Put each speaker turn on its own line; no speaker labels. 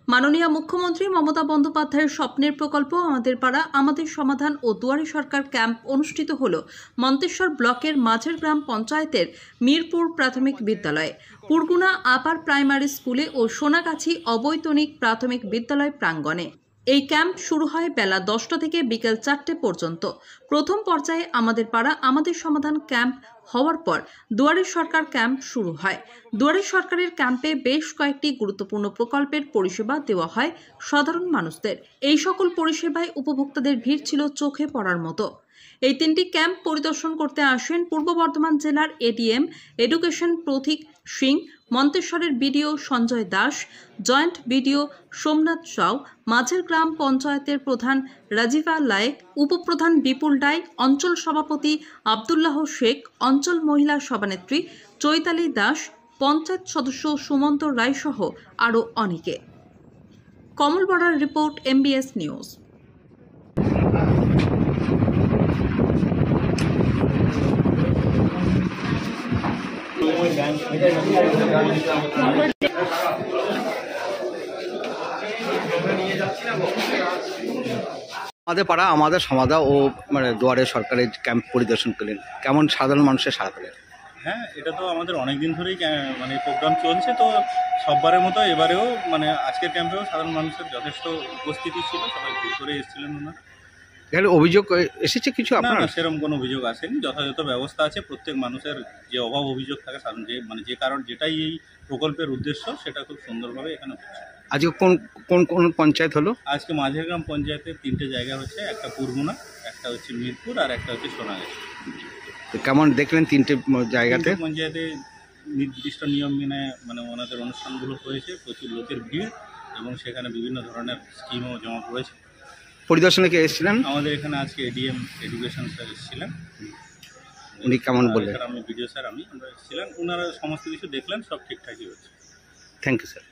মাননীয় মুখ্যমন্ত্রী মমতা বন্দ্যোপাধ্যায়ের স্বপ্নের প্রকল্প আমাদের পাড়া আমাদের সমাধান ও দুয়ারে সরকার ক্যাম্প অনুষ্ঠিত হল মন্তেশ্বর ব্লকের মাঝের গ্রাম পঞ্চায়েতের মিরপুর প্রাথমিক বিদ্যালয়ে, পুরগুনা আপার প্রাইমারি স্কুলে ও সোনাগাছি অবৈতনিক প্রাথমিক বিদ্যালয় প্রাঙ্গণে। এই ক্যাম্প শুরু হয় বেলা 10টা থেকে বিকেল 4টে পর্যন্ত। প্রথম পর্যায়ে আমাদের পাড়া আমাদের সমাধান ক্যাম্প হওয়ার পর দুয়ারে সরকার ক্যাম্প শুরু হয়। দুয়ারে সরকারের ক্যাম্পে বেশ কয়েকটি গুরুত্বপূর্ণ প্রকল্পের পরিষেবা দেওয়া হয় সাধারণ মানুষদের। এই সকল পরিষেবায় উপভোক্তাদের ভিড় ছিল চোখে পড়ার মতো। এই 3টি ক্যাম্প পরিদর্শন করতে আসেন পূর্ব বর্ধমান জেলার এডিএম এডুকেশন প্রতীক সিং, মন্তেশ্বরের BDO Sanjay Das, joint BDO Somnath Sau, মাঝের গ্রাম পঞ্চায়েতের প্রধান রাজিফা লায়েক, উপপ্রধান বিপুল রায়, অঞ্চল সভাপতি আব্দুল্লাহ শেখ, অঞ্চল মহিলা সভানেত্রী চৈতালি দাস, পঞ্চায়েত সদস্য সুমন্ত রায় সহ আরও অনেকে। কমল বড়ার রিপোর্ট, MBS নিউজ।
আমাদের পাড়া আমাদের সমাধান ও দুয়ারে সরকারের ক্যাম্প পরিদর্শন করলেন, কেমন সাধারণ মানুষের সাড়া পেলেন?
হ্যাঁ, এটা তো আমাদের অনেক দিন ধরেই প্রোগ্রাম চলছে, তো সববারের মতো এবারেও আজকের ক্যাম্পেও সাধারণ মানুষের যথেষ্ট উপস্থিতি ছিল, সবাই ঘুরে করে এসেছিলেন।
এখানে অভিযোগ এসেছে কিছু?
না, সেরকম কোনো অভিযোগ আসেনি। যথাযথ ব্যবস্থা আছে। প্রত্যেক মানুষের যে অভাব অভিযোগ থাকে সাধারণ যে কারণ যেটাই এই প্রকল্পের উদ্দেশ্য সেটা খুব সুন্দরভাবে এখানে হচ্ছে।
আজকে কোন কোন পঞ্চায়েত হলো?
আজকে মাঝের গ্রাম পঞ্চায়েতের 3টে জায়গা হচ্ছে, একটা পুরগুনা, একটা হচ্ছে মিরপুর আর একটা হচ্ছে সোনাগাছি।
কেমন দেখলেন 3টে জায়গাতে?
পঞ্চায়েতে নির্দিষ্ট নিয়ম মেনে ওনাদের অনুষ্ঠানগুলো হয়েছে, প্রচুর লোকের ভিড় এবং সেখানে বিভিন্ন ধরনের স্কিমও জমা পড়েছে।
পরিদর্শনে কে এসেছিলেন?
আমাদের এখানে আজকে এডিএম এডুকেশন স্যার এসেছিলেন।
উনি কেমন বললেন?
আমি বিডিও স্যার আমরা এসেছিলেন, ওনারা সমস্ত কিছু দেখলেন, সব ঠিকঠাকই হচ্ছে।
Thank you sir.